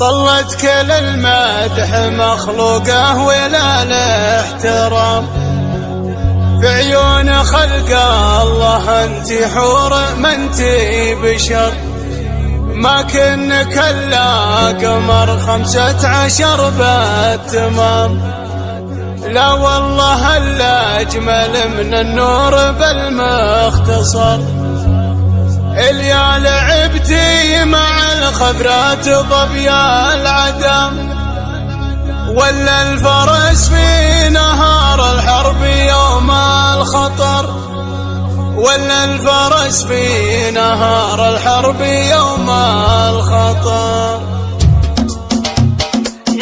طلت كل المدح مخلوقه ولا الاحترام في عيون خلق الله. انت حور ما انت بشر، ما كنك الا قمر 15 بالتمام. لا والله الا اجمل من النور بالمختصر. اليا لعبتي مع الخبرات ضبيا العدم، ولا الفرس في نهار الحرب يوم الخطر، ولا الفرس في نهار الحرب يوم الخطر.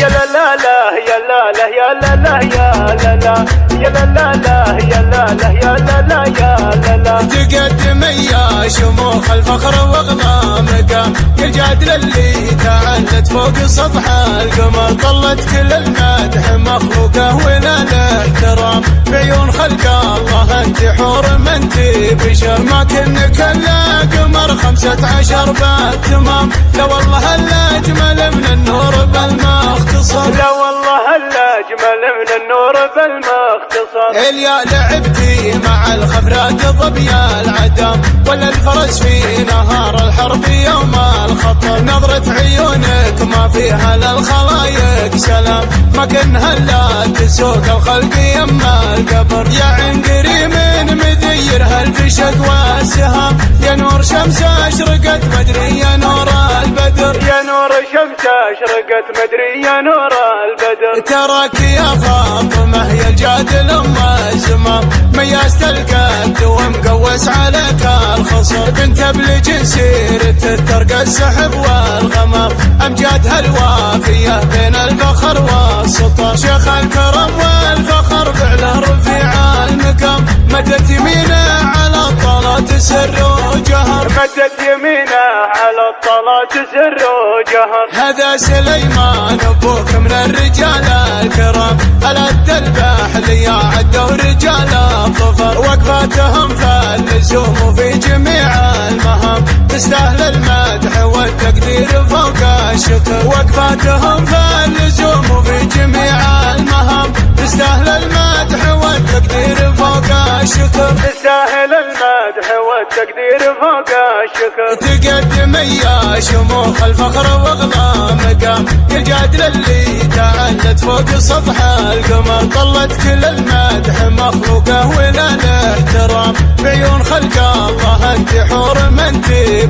يا لا لا لا يا لا لا يا لا لا يا لا لا يا لا لا لا يا لا لا يا لا لا يا لا لا. تقدم يا شموخ الفخر واغلى مقام، يا الجادل اللي تعلت فوق سطح القمر. طلت كل المدح مخلوقه ولا الاحترام في عيون خلق الله. انت حور ما انت بشر، ما كنك الا قمر 15 بالتمام. لا والله الا اجمل من النور بالمختصر. لا والله الا اجمل من النور بالمختصر. اليا لعبتي مع الخبرات ضبيا العدم، ولا الفرس في نهار الحرب يوم الخطر. نظرة عيونك ما فيها للخلايق سلام، ما كنها الا تسوق الخلق يما القبر. يا عنقري من مذير هالفشق والسهام، يا نور شمس اشرقت مدري يا نور البدر. يا نور شمس اشرقت مدري يا نور البدر. تراك يا فاطمة يا الجادل ام الزمام، ميزت القد ومقوس عليك الخصر. بنت بلج سيرة ترقى السحب والغمام، امجادها الوافية بين الفخر والسطر. شيخ الكرم والفخر فعله رفيع المقام، مدت يمينه على الطلات سر وجهر. مدت يمينه على الطلات سر وجهر. هذا سليمان ابوك من الرجال الكرام، الأد البحلي عدوا رجال الظفر. وقفاتهم فاللزوم وفي جميع المهام، تستاهل المدح والتقدير فوق الشكر. وقفاتهم فاللزوم وفي جميع المهام، تستاهل المدح والتقدير فوق الشكر. تستاهل المدح والتقدير فوق الشكر. تقدم يا شموخ الفخر واغلى مقام، يا الجادل اللي تعلت فوق سطح القمر. طلت كل المدح مخلوقه ولا الاحترام في عيون خلق الله. انت حور ما انت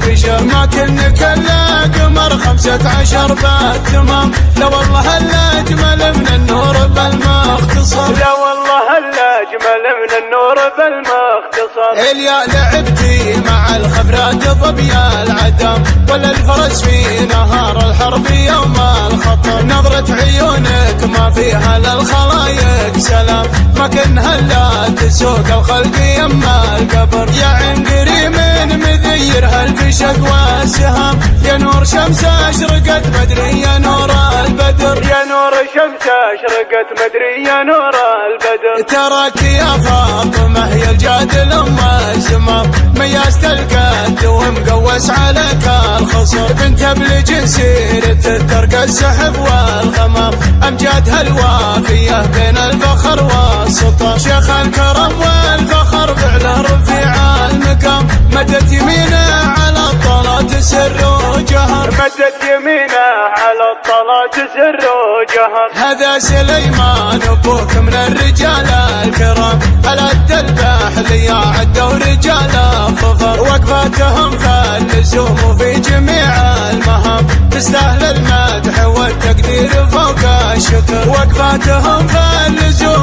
بشر، ما كنك الا قمر 15 بالتمام. لا والله الا اجمل من النور بالمختصر. لا والله الا اجمل من النور بالمختصر. اليا لعبتي مع الخبرات ضبيا العدم، ولا الفرس في نهار الحرب يوم الخطر. نظرة عيونك ما فيها للخلايق سلام، ما كنها الا تسوق الخلق يما القبر. يا عنقري من مذير هالفشق والسهام، يا نور شمس اشرقت مدري يا نور البدر. يا نور شمس اشرقت مدري يا نور البدر. تراك يا فاطمة يا الجادل ام الزمام، ميزت القد ومقوس عليك الخصر. بنت بلج سيرة ترقى السحب والغمام، امجادها الوافية بين الفخر والسطر. شيخ الكرم والفخر فعله رفيع المقام، مدت يمينه على الطلات سر وجهر. مدت يمينه على الطلات سر وجهر. هذا سليمان ابوك من الرجال الكرام، الأد البحلي عدوا رجال الظفر. وقفاتهم فاللزوم وفي جميع المهام، تستاهل المدح والتقدير فوق الشكر. وقفاتهم فاللزوم